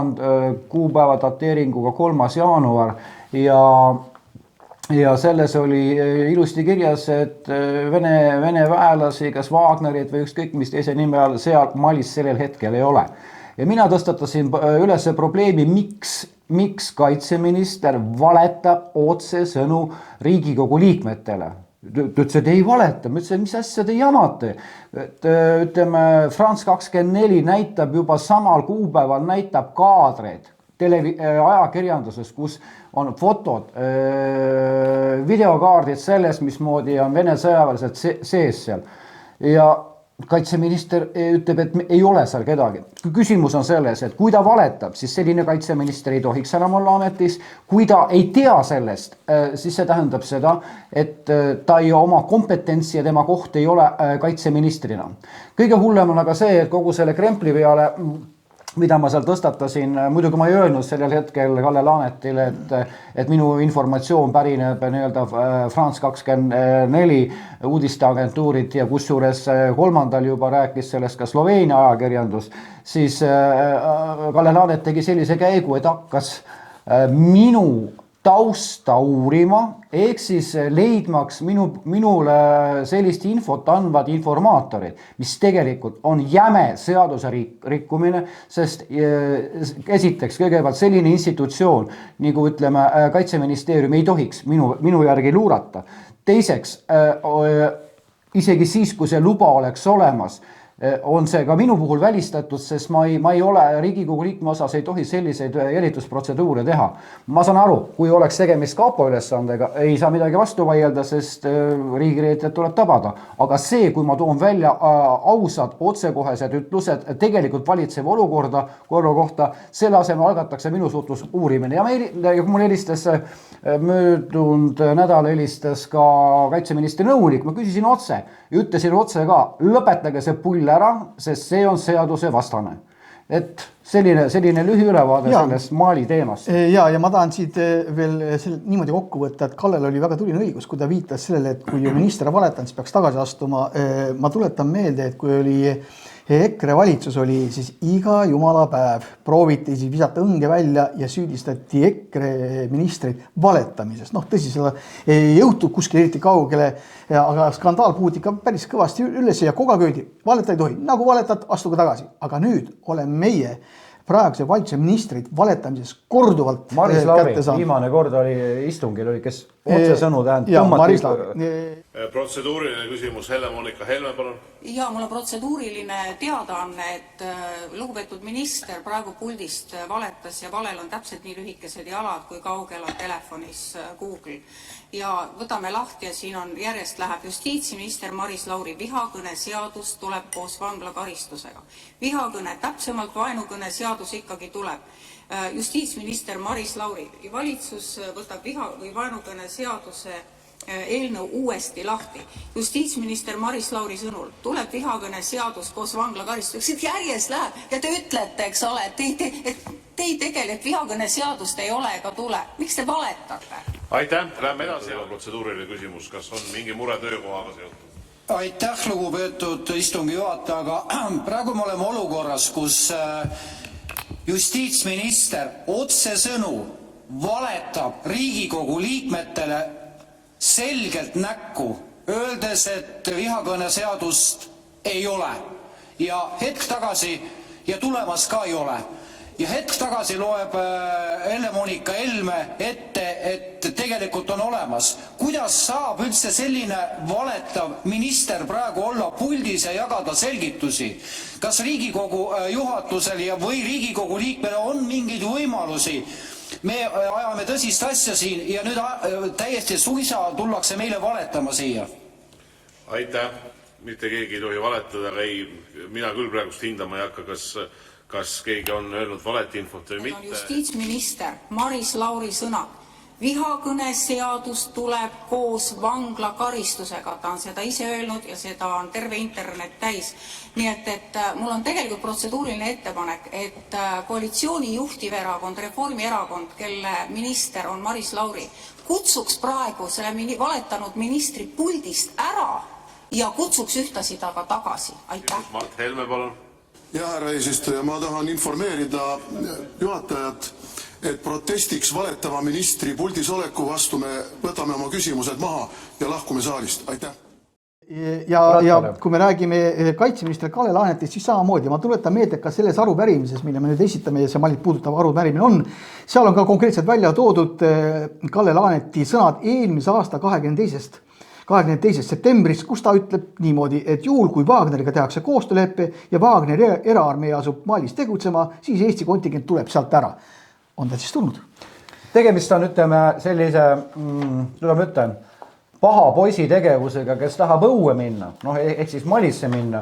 kuupäeva dateeringuga 3. jaanuar ja selles oli ilusti kirjas, et Vene väelasi, kas Wagnerit või ükskõik mis teise nime all seal Malis sellel hetkel ei ole. Ja mina tõstatasin üles probleemi, miks kaitseminister valetab otsesõnu Riigikogu liikmetele. Ütles, et ei valeta, ma ütlesin, mis asja te jamate. Ütleme, France 24 näitab juba samal kuupäeval näitab kaadreid ajakirjanduses, kus on fotod, videokaardid sellest, mismoodi on Vene sõjaväelased sees seal. Ja kaitseminister ütleb, et ei ole seal kedagi. Küsimus on selles, et kui ta valetab, siis selline kaitseminister ei tohiks enam olla ametis. Kui ta ei tea sellest, siis see tähendab seda, et ta ei oma kompetentsi ja tema koht ei ole kaitseministrina. Kõige hullem on aga see, et kogu selle krempli peale mida ma seal tõstatasin, muidugi ma ei öelnud sellel hetkel Kalle Laanetile, et minu informatsioon pärineb nii-öelda France 24 uudisteagentuurid ja kusjuures kolmandal juba rääkis sellest ka Sloveenia ajakirjandus, siis Kalle Laanet tegi sellise käigu, et hakkas minu tausta uurima, ehk siis leidmaks minule sellist infot andvad informaatorid, mis tegelikult on jäme seaduse rikkumine, sest esiteks kõigepealt selline institutsioon, nagu ütleme, Kaitseministeerium ei tohiks minu järgi luurata. Teiseks, isegi siis, kui see luba oleks olemas, on see ka minu puhul välistatud, sest ma ei ole Riigikogu liikme osas, ei tohi selliseid jälitusprotseduure teha. Ma saan aru, kui oleks tegemist kapo ülesandega, ei saa midagi vastu vaielda, sest riigireetlejad tuleb tabada. Aga see, kui ma toon välja ausad, otsekohesed ütlused, tegelikult valitsev olukorda kohta, selle asemel algatakse minu suhtlus uurimine. Ja mul helistas möödunud nädal helistas ka kaitseministri nõunik, ma küsisin otse ja ütlesin otse ka, lõpetage see pull ära, sest see on seaduse vastane. Et selline lühiülevaade sellest Mali teemast. Ja ma tahan siit veel niimoodi kokku võtta, et Kallel oli väga tuline õigus, kui ta viitas sellele, et kui minister valetanud, siis peaks tagasi astuma. Ma tuletan meelde, et kui oli EKRE valitsus oli, siis iga jumala päev prooviti siis visata õnge välja ja süüdistati EKRE ministreid valetamises. Tõsi, seda ei jõutud kuskil eriti kaugele, aga skandaal puhuti ka päris kõvasti üles ja kogu aeg öeldi, valeta ei tohi, nagu valetad, astuge tagasi. Aga nüüd olen meie praeguse valitsuse ministrid valetamises korduvalt Maris Lauri, viimane kord oli istungil, kes otse sõnu Protseduuriline küsimus, Helle-Moonika Helme, palun. Ja mul on protseduuriline teadaanne, et lugupeetud minister praegu puldist valetas ja valel on täpselt nii lühikesed jalad, kui kaugel on telefonis Google. Ja võtame lahti ja siin on järjest läheb justiitsminister Maris Lauri vihakõne seadus tuleb koos vanglakaristusega. Vihakõne, täpsemalt vaenukõne seadus ikkagi tuleb. Justiitsminister Maris Lauri, valitsus võtab vaenukõne seaduse eelnõu uuesti lahti. Justiitsminister Maris Lauri sõnul tuleb vihakõne seadus koos vanglakaristuseks. Järjest läheb ja te ütlete, eks ole, et te tegelikult vihakõne seadust ei ole ega tule. Miks te valetate? Aitäh, lähme edasi. Protseduuriline küsimus, kas on mingi mure töökohaga seotud? Aitäh, lugupeetud istungi juhataja, aga praegu me oleme olukorras, kus justiitsminister otsesõnu valetab Riigikogu liikmetele selgelt näkku, öeldes, et vihakõne seadust ei ole ja hetk tagasi ja tulemas ka ei ole. Ja hetk tagasi loeb Helle-Moonika Helme ette, et tegelikult on olemas. Kuidas saab üldse selline valetav minister praegu olla puldis ja jagada selgitusi? Kas Riigikogu juhatusel või Riigikogu liikmel on mingeid võimalusi? Me ajame tõsist asja siin ja nüüd täiesti suisa tullakse meile valetama siia. Aitäh. Mitte keegi ei tohi valetada, aga mina küll praegust hindama ei hakka, kas keegi on öelnud valet infot või mitte. Justiitsminister Maris Lauri sõnad. Vihakõne seadus tuleb koos vanglakaristusega. Ta on seda ise öelnud ja seda on terve internet täis. Nii et mul on tegelikult protseduuriline ettepanek, et koalitsiooni juhtiv erakond, Reformierakond, kelle minister on Maris Lauri, kutsuks praegu selle valetanud ministri puldist ära ja kutsuks ühtasi taga tagasi. Aitäh. Mart Helme, palun. Ja, härra eesistuja, ma tahan informeerida juhatajat, et protestiks valetava ministri puldis oleku vastu me võtame oma küsimused maha ja lahkume saalist. Aitäh. Ja kui me räägime kaitseminister Kalle Laanetist, siis samamoodi. Ma tuletan meelde, ka selles arupärimises, mille me nüüd esitame ja see Malit puudutav arupärimine on, seal on ka konkreetselt välja toodud Kalle Laaneti sõnad eelmise aasta 22. septembris, kus ta ütleb niimoodi, et juhul kui Wagneriga tehakse koostööleppe ja Wagneri eraarmee asub Malis tegutsema, siis Eesti kontingent tuleb sealt ära. On ta siis tulnud? Tegemist on, ütleme, sellise, paha poisi tegevusega, kes tahab õue minna, ehk siis Malisse minna,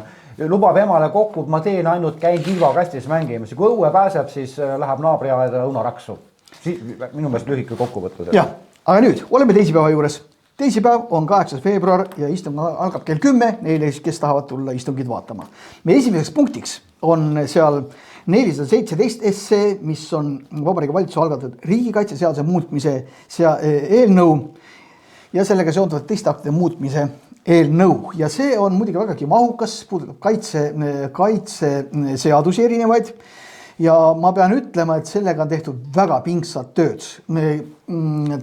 lubab emale kokku, ma teen ainult käin kilvakastis mängimas. Kui õue pääseb, siis läheb naabriaeda õunaraksu. Minu meelest lühike kokkuvõttu. Jah, aga nüüd oleme teisipäeva juures. Teisipäev on 8. veebruar ja istung algab kell 10, neile, kes tahavad tulla istungid vaatama. Meie esimeseks punktiks on seal 417 SE, mis on Vabariigi Valitsuse algatatud riigikaitseseaduse muutmise eelnõu ja sellega seonduvalt teiste aktide muutmise eelnõu. Ja see on muidugi vägagi mahukas, puudutab kaitseseadusi erinevaid. Ja ma pean ütlema, et sellega on tehtud väga pingsat tööd.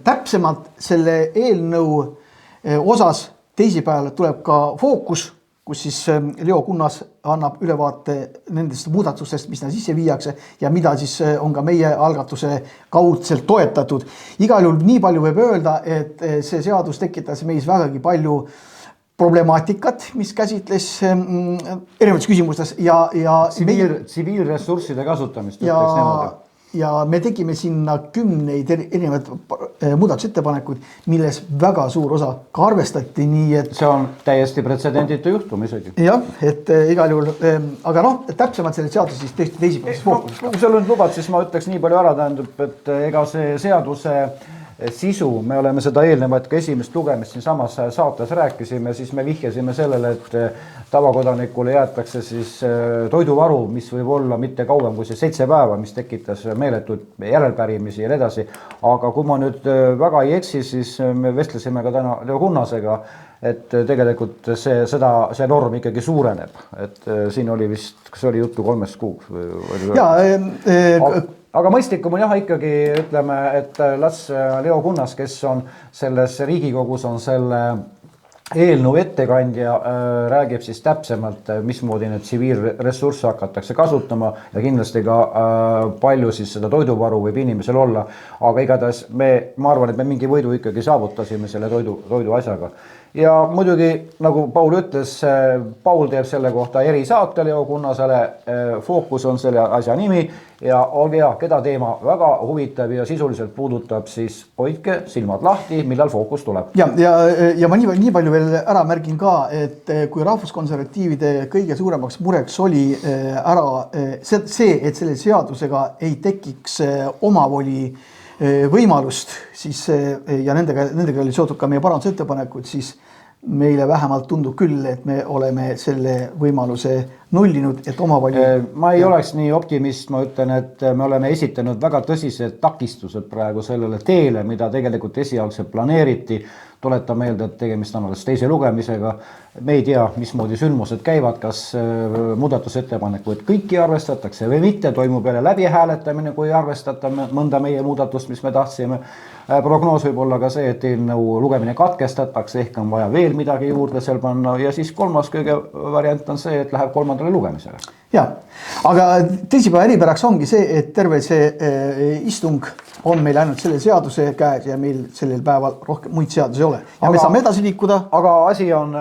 Täpsemalt selle eelnõu osas teisipäeval tuleb ka fookus, kus siis Leo Kunnas annab ülevaate nendest muudatustest, mis sisse viiakse ja mida siis on ka meie algatuse kaudselt toetatud. Igal juhul nii palju võib öelda, et see seadus tekitas meis vägagi palju problemaatikat, mis käsitles erinevates küsimustes ja tsiviilressursside kasutamist, ütleks niimoodi. Ja me tegime sinna 10 erinevaid muudatusettepanekuid, milles väga suur osa ka arvestati, nii et see on täiesti pretsedenditu juhtum isegi. Jah, et igal juhul, aga täpsemalt selle seaduse siis tõesti teisipäevas fookuses. Kui sa lubad, siis ma ütleks nii palju ära, tähendab, et ega see seaduse sisu, me oleme seda eelnevat ka esimest lugemist siin samas saates rääkisime, siis me vihjasime sellele, et tavakodanikule jäetakse siis toiduvaru, mis võib olla mitte kauem kui 7 päeva, mis tekitas meeletud järelpärimisi ja edasi. Aga kui ma nüüd väga ei eksi, siis me vestlesime ka täna Leo Kunnasega, et tegelikult see norm ikkagi suureneb. Et siin oli vist, kas oli juttu 3 kuuks? Aga mõistlikum on jah ikkagi, ütleme, et las Leo Kunnas, kes on selles Riigikogus on selle eelnõu ettekandja, räägib siis täpsemalt, mismoodi nüüd tsiviilressursse hakatakse kasutama ja kindlasti ka palju siis seda toiduvaru võib inimesel olla. Aga igatahes ma arvan, et me mingi võidu ikkagi saavutasime selle toidu asjaga. Ja muidugi, nagu Paul ütles, Paul teeb selle kohta erisaate Leo Kunnasele, fookus on selle asja nimi ja olge hea, keda teema väga huvitab ja sisuliselt puudutab, siis hoidke silmad lahti, millal fookus tuleb. Ja ma nii palju veel ära märgin ka, et kui rahvuskonservatiivide kõige suuremaks mureks oli see, et selle seadusega ei tekiks omavoli võimalust, siis ja nendega oli seotud ka meie parandusettepanekud, siis meile vähemalt tundub küll, et me oleme selle võimaluse nullinud, et omavoli... Ma ei oleks nii optimist, ma ütlen, et me oleme esitanud väga tõsised takistused praegu sellele teele, mida tegelikult esialgselt planeeriti. Tuleta meelde, et tegemist on alles teise lugemisega. Me ei tea, mismoodi sündmused käivad, kas muudatusettepanekuid kõiki arvestatakse või mitte, toimub jälle läbihääletamine, kui arvestata mõnda meie muudatust, mis me tahtsime. Prognoos võib olla ka see, et eelnõu lugemine katkestatakse, ehk on vaja veel midagi juurde seal panna ja siis kolmas kõige variant on see, et läheb 3. lugemisele. Ja, aga teisipäeva eripäraks ongi see, et terve see istung on meil ainult selle seaduse käes ja meil sellel päeval rohkem muid seadusi ei ole. Ja me saame edasi liikuda. Aga asi on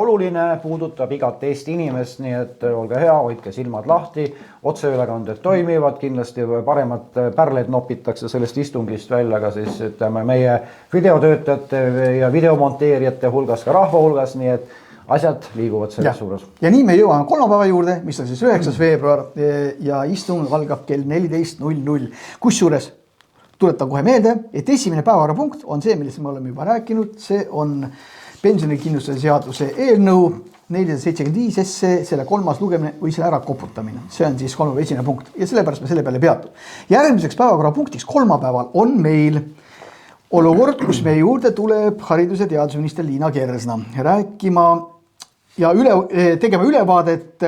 oluline, puudutab igat Eesti inimest, nii et olge hea, hoidke silmad lahti, otseülekanded toimivad, kindlasti paremad pärled nopitakse sellest istungist välja ka siis ütleme meie videotöötajate ja videomonteerijate hulgas, ka rahva hulgas, nii et asjad liiguvad selles suures. Ja nii me jõuame kolmapäeva juurde, mis on siis 9. veebruar ja istung algab kell 14.00. Kusjuures tuletan kohe meelde, et esimene päevakorrapunkt on see, millest me oleme juba rääkinud, see on pensionikindlustuse seaduse eelnõu 475 SE, selle 3. lugemine või selle ära koputamine. See on siis kolmapäeva esimene punkt ja sellepärast me selle peale peatub. Järgmiseks päevakorrapunktiks kolmapäeval on meil olukord, kus meie juurde tuleb haridus- ja teadusminister Liina Kersna rääkima ja tegema ülevaadet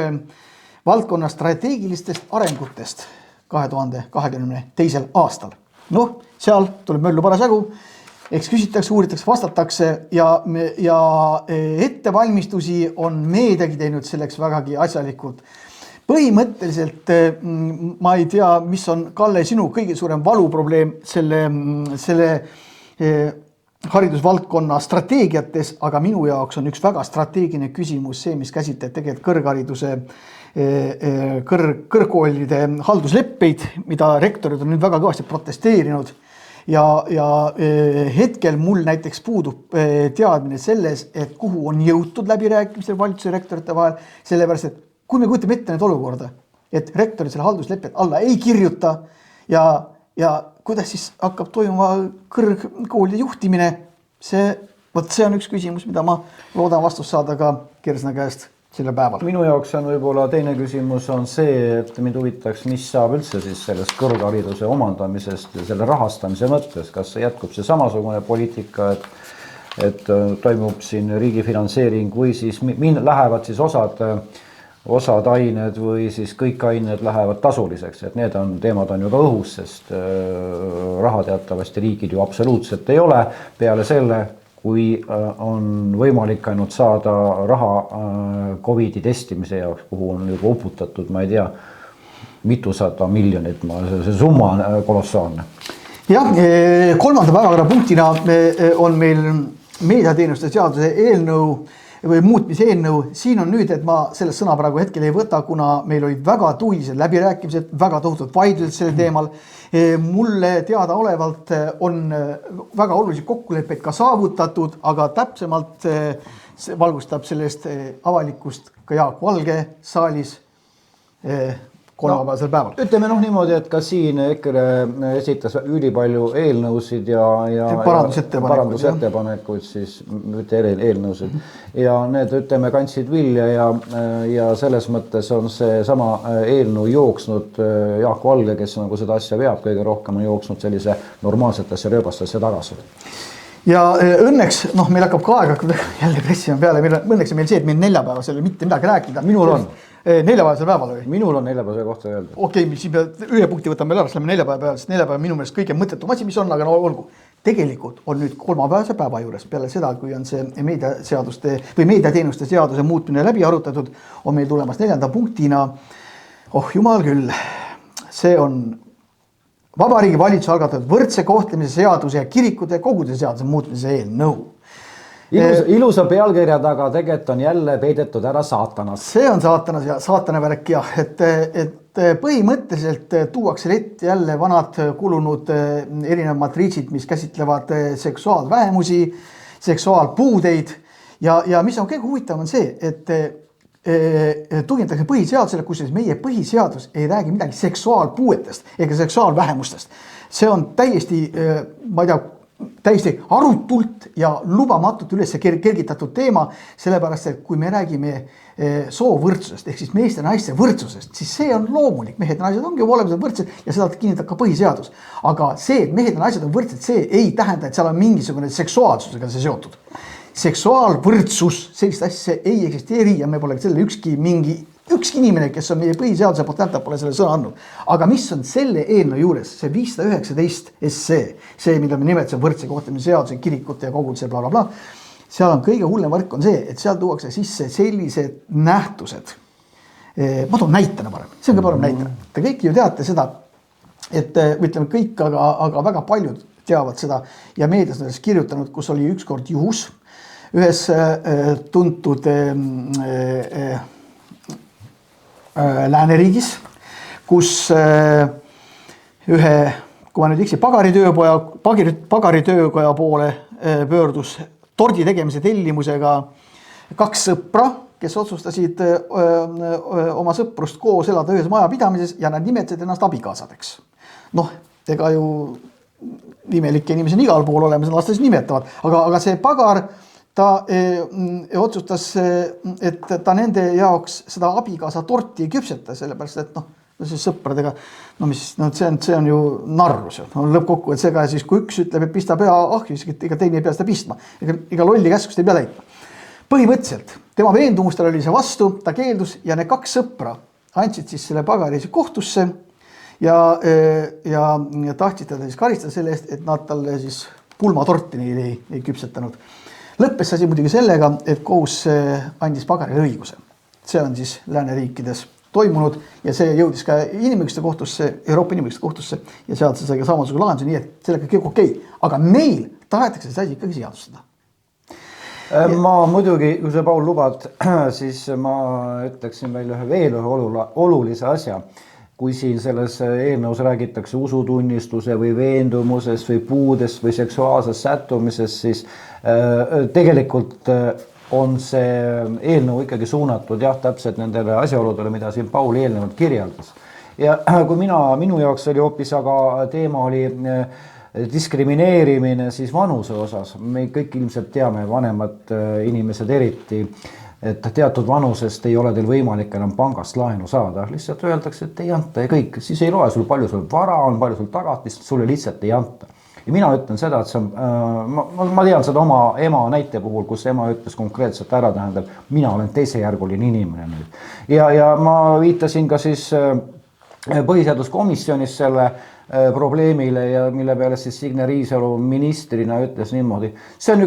valdkonna strateegilistest arengutest 2022. aastal. Seal tuleb möllu parasjagu, eks küsitakse, uuritakse, vastatakse ja ettevalmistusi on meediagi teinud selleks vägagi asjalikult. Põhimõtteliselt ma ei tea, mis on, Kalle, sinu kõige suurem valuprobleem selle haridusvaldkonna strateegiates, aga minu jaoks on üks väga strateegiline küsimus see, mis käsitleb tegelikult kõrghariduse kõrgkoolide haldusleppeid, mida rektorid on nüüd väga kõvasti protesteerinud ja hetkel mul näiteks puudub teadmine selles, et kuhu on jõutud läbirääkimistel valitsuse rektorite vahel, sellepärast, et kui me kujutame ette need olukorda, et rektorid selle halduslepet alla ei kirjuta ja kuidas siis hakkab toimuma kõrgkoolide juhtimine, see on üks küsimus, mida ma loodan vastust saada ka Kersna käest sellel päeval. Minu jaoks on võib-olla teine küsimus on see, et mind huvitaks, mis saab üldse siis sellest kõrghariduse omandamisest ja selle rahastamise mõttes, kas jätkub see samasugune poliitika, et toimub siin riigi finantseering või siis lähevad siis osad ained või siis kõik ained lähevad tasuliseks, et need teemad on ju ka õhus, sest raha teatavasti riigil ju absoluutselt ei ole peale selle, kui on võimalik ainult saada raha Covidi testimise jaoks, kuhu on juba uputatud, ma ei tea, mitusada miljonit, see summa on kolossaalne. Jah, kolmanda päevakorrapunktina on meil meediateenuste seaduse eelnõu või muutmise eelnõu. Siin on nüüd, et ma sellest sõna praegu hetkel ei võta, kuna meil olid väga tulised läbirääkimised, väga tohutud vaidlused selle teemal. Mulle teadaolevalt on väga olulisi kokkuleppeid ka saavutatud, aga täpsemalt valgustab sellest avalikkust ka Jaak Valge saalis kolmapäevasel päeval. Ütleme niimoodi, et ka siin EKRE esitas ülipalju eelnõusid ja parandusettepanekuid siis, mitte eelnõusid. Ja need, ütleme, kandsid vilja ja selles mõttes on see sama eelnõu jooksnud Jaak Valge, kes nagu seda asja veab, kõige rohkem on jooksnud sellise normaalsetesse rööbastesse tagasi. Ja õnneks, meil hakkab ka aega jälle pressima peale, õnneks on meil see, et meil neljapäevasel mitte midagi rääkida. Minul on. Neljapäevasel päeval või? Minul on neljapäevase kohta öelda. Okei, siin ühe punkti võtame ära, lähme neljapäeva peale, sest neljapäeva minu meelest kõige mõttetum asi, mis on, aga olgu. Tegelikult on nüüd kolmapäevase päeva juures peale seda, kui on see meediaseaduste või meediateenuste seaduse muutmine läbi arutatud, on meil tulemas 4. punktina. Jumal küll, see on Vabariigi Valitsuse algatatud võrdse kohtlemise seaduse ja kirikute kogude seaduse muutmise eelnõu. Ilusa pealkirja taga tegelikult on jälle peidetud ära saatanas. See on saatanas ja saatana värk jah, et põhimõtteliselt tuuakse ette jälle vanad kulunud erinevad matriitsid, mis käsitlevad seksuaalvähemusi, seksuaalpuudeid ja mis on kõige huvitav on see, et tuginetakse põhiseadusele, kus meie põhiseadus ei räägi midagi seksuaalpuuetest ega seksuaalvähemustest. See on täiesti, ma ei tea, täiesti arutult ja lubamatult üles kergitatud teema, sellepärast, et kui me räägime soovõrdsusest ehk siis meeste ja naiste võrdsusest, siis see on loomulik, mehed ja naised ongi olemused võrdsed ja seda kinnitab ka põhiseadus. Aga see, et mehed ja naised on võrdsed, see ei tähenda, et seal on mingisugune seksuaalsusega see seotud. Seksuaalvõrdsus, sellist asja ei eksisteeri ja me pole selle ükski inimene, kes on meie põhiseaduse poolt nähtav, pole selle sõna andnud. Aga mis on selle eelnõu juures, see 519 SC, see, mida me nimetasime võrdse kohtlemise seaduse, kirikute ja koguduse blablabla, seal on kõige hullem värk on see, et seal tuuakse sisse sellised nähtused. Ma toon näitena parem, see on ka parem näitena. Te kõik ju teate seda, et ütleme kõik, aga väga paljud teavad seda ja meedias on kirjutanud, kus oli ükskord juhus ühes tuntud lääneriigis, kus ühe, kui ma nüüd iksi, pagaritöökoja poole pöördus tordi tegemise tellimusega 2 sõpra, kes otsustasid oma sõprust koos elada ühes majapidamises ja nad nimetasid ennast abikaasadeks. Ega ju imelikke inimesi on igal pool olemas, las ta siis nimetavad, aga see pagar, ta otsustas, et ta nende jaoks seda abikaasa torti ei küpseta, sellepärast, et siis sõpradega, see on ju narrus. Lõppkokku, et sega siis, kui üks ütleb, et pista pea ahjus, ega teine ei pea seda pistma. Ega lolli käskust ei pea täitma. Põhimõtteliselt, tema veendumustel oli see vastu, ta keeldus ja need 2 sõpra andsid siis selle pagari kohtusse ja tahtsid teda siis karistada selle eest, et nad talle siis pulmatorti ei küpsetanud. Lõppes asi muidugi sellega, et kohus andis pagarile õiguse. See on siis lääneriikides toimunud ja see jõudis ka inimõiguste kohtusse, Euroopa inimõiguste kohtusse ja sealt see sai ka samasugune lahendus, nii et sellega kõik okei. Aga meil tahetakse see asi ikkagi seadustada. Ma muidugi, kui sa, Paul, lubad, siis ma ütleksin veel ühe olulise asja. Kui siin selles eelnõus räägitakse usutunnistuse või veendumusest või puudest või seksuaalsest sättumisest, siis tegelikult on see eelnõu ikkagi suunatud täpselt nendele asjaoludele, mida siin Paul eelnevalt kirjeldas. Ja kui minu jaoks oli hoopis, aga teema oli diskrimineerimine siis vanuse osas. Me kõik ilmselt teame, vanemad inimesed eriti et teatud vanusest ei ole teil võimalik enam pangast laenu saada, lihtsalt öeldakse, et ei anta ja kõik, siis ei loe sul palju sul vara on, palju sul tagatist, sulle lihtsalt ei anta. Ja mina ütlen seda, et see on, ma tean seda oma ema näite puhul, kus ema ütles konkreetselt ära, tähendab, mina olen teisejärguline inimene nüüd. Ja ma viitasin ka siis põhiseaduskomisjonis selle probleemile ja mille peale siis Signe Riisalo ministrina ütles niimoodi. See on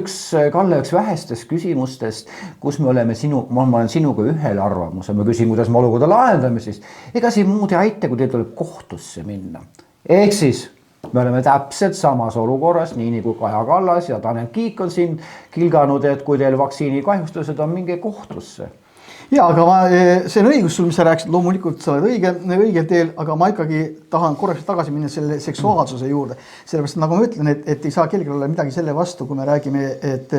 Kalle, üks vähestest küsimustest, kus ma olen sinuga ühel arvamusel. Ma küsin, kuidas me olukorda lahendame siis. Ega siin muud ei aita, kui teil tuleb kohtusse minna. Ehk siis me oleme täpselt samas olukorras, nii nagu Kaja Kallas ja Tanel Kiik on siin kilganud, et kui teil vaktsiinikahjustused on, minge kohtusse. Ja, aga see on õigus sul, mis sa rääkisid, loomulikult sa oled õige teel, aga ma ikkagi tahan korraks tagasi minna selle seksuaalsuse juurde. Sellepärast, nagu ma ütlen, et ei saa kellelgi olla midagi selle vastu, kui me räägime, et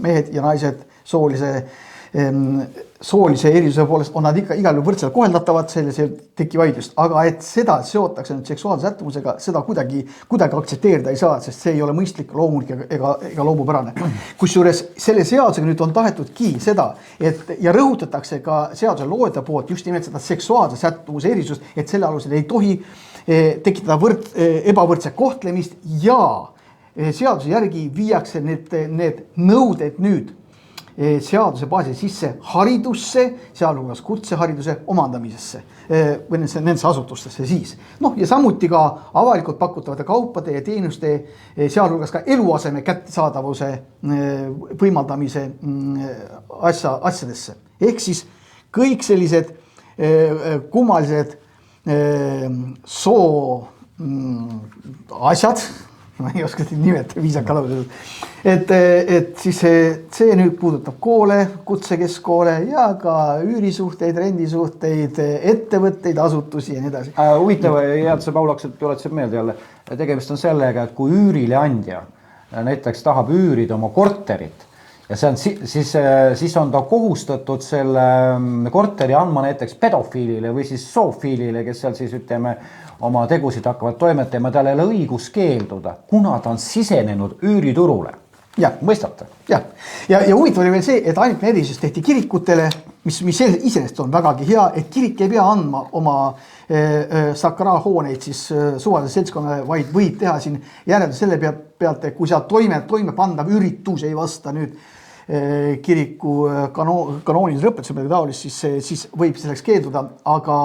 mehed ja naised soolise erisuse poolest on nad ikka igal juhul võrdselt koheldatavad, sellise teki vaidlust, aga et seda seotakse nüüd seksuaalse sättumusega, seda kuidagi aktsepteerida ei saa, sest see ei ole mõistlik, loomulik ega loomupärane. Kusjuures selle seadusega nüüd on tahetudki seda, et ja rõhutatakse ka seaduse looja poolt just nimelt seda seksuaalse sättumuse erisust, et selle alusel ei tohi tekitada ebavõrdset kohtlemist ja seaduse järgi viiakse need nõuded nüüd seaduse baasil sisse haridusse, sealhulgas kutsehariduse omandamisesse või nendesse asutustesse siis. Ja samuti ka avalikult pakutavate kaupade ja teenuste, sealhulgas ka eluaseme kättesaadavuse võimaldamise asjadesse. Ehk siis kõik sellised kummalised soo asjad, ma ei oska nimetada viisaka lausel, et siis see nüüd puudutab koole, kutsekeskkoole ja ka üürisuhteid, rendisuhteid, ettevõtteid, asutusi ja nii edasi. Huvitav, head see Paulakselt tuletasid meelde jälle, tegemist on sellega, et kui üürileandja näiteks tahab üürida oma korterit ja see on, siis on ta kohustatud selle korteri andma näiteks pedofiilile või siis zoofiilile, kes seal siis ütleme oma tegusid hakkavad toimetama, tal ei ole õigus keelduda, kuna ta on sisenenud üüriturule. Ja. Mõistate? Ja huvitav oli veel see, et ainult erisus tehti kirikutele, mis iseenesest on vägagi hea, et kirik ei pea andma oma sakraalhooneid siis suvalise seltskonnale, vaid võib teha siin järeldus selle pealt, et kui seal toime pandav üritus ei vasta nüüd kiriku kanoonilise lõpetuse peale taolist, siis võib selleks keelduda, aga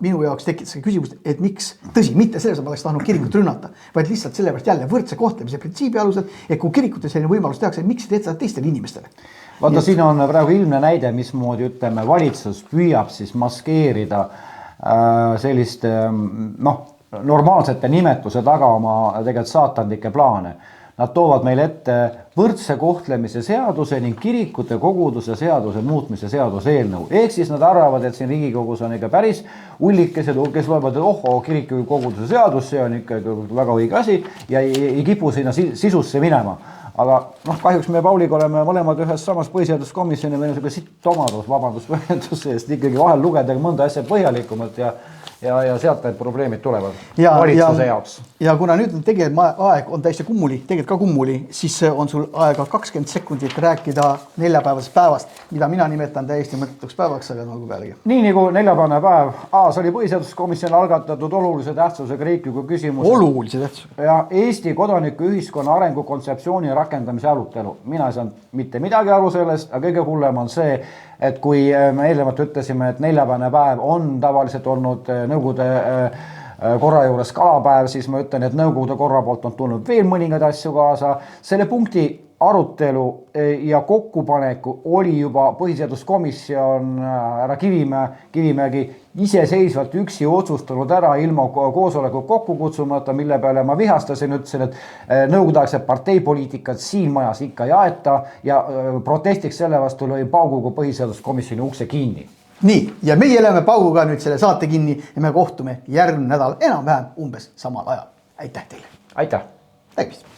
minu jaoks tekitas küsimust, et miks, tõsi, mitte selles, et ma oleks tahtnud kirikut rünnata, vaid lihtsalt sellepärast jälle võrdse kohtlemise printsiibi alusel, et kui kirikutes selline võimalus tehakse, miks ei tehta teistele inimestele? Vaata, siin on praegu ilmne näide, mismoodi ütleme, valitsus püüab siis maskeerida selliste normaalsete nimetuse taga oma tegelikult saatanlikke plaane. Nad toovad meile ette võrdse kohtlemise seaduse ning kirikute koguduse seaduse muutmise seaduse eelnõu. Ehk siis nad arvavad, et siin Riigikogus on ikka päris ullikesed, kes loevad, et kiriku koguduse seadus, see on ikka väga õige asi ja ei kipu sinna sisusse minema. Aga kahjuks me Pauliga oleme mõlemad ühes samas põhiseaduskomisjoni, meil on sitt omadus, vabandust vähenduse eest ikkagi vahel lugeda mõnda asja põhjalikumalt ja sealt need probleemid tulevad valitsuse jaoks. Ja kuna nüüd tegelikult aeg on täiesti tegelikult ka kummuli, siis on sul aega 20 sekundit rääkida neljapäevasest päevast, mida mina nimetan täiesti mõttetuks päevaks, aga nagu pealegi. Nii nagu neljapäevane päev, see oli põhiseaduskomisjoni algatatud olulise tähtsusega riikliku küsimus. Olulise tähtsusega. Ja Eesti kodanikuühiskonna arengu kontseptsiooni rakendamise arutelu. Mina ei saanud mitte midagi aru sellest, aga kõige hullem on see, et kui me eelnevalt ütlesime, et neljapäevane päev on tavaliselt olnud Nõukogude korra juures kalapäev, siis ma ütlen, et Nõukogude korra poolt on tulnud veel mõningaid asju kaasa. Selle punkti arutelu ja kokkupaneku oli juba põhiseaduskomisjon härra Kivimägi iseseisvalt üksi otsustanud ära ilma koosoleku kokku kutsumata, mille peale ma vihastasin, ütlesin, et nõukogudeaegset parteipoliitikat siin majas ikka ei aeta ja protestiks selle vastu lõi pauguga põhiseaduskomisjoni ukse kinni. Nii, ja meie läheme pauguga nüüd selle saate kinni ja me kohtume järgmine nädal enam-vähem umbes samal ajal. Aitäh teile! Aitäh! Nägemist!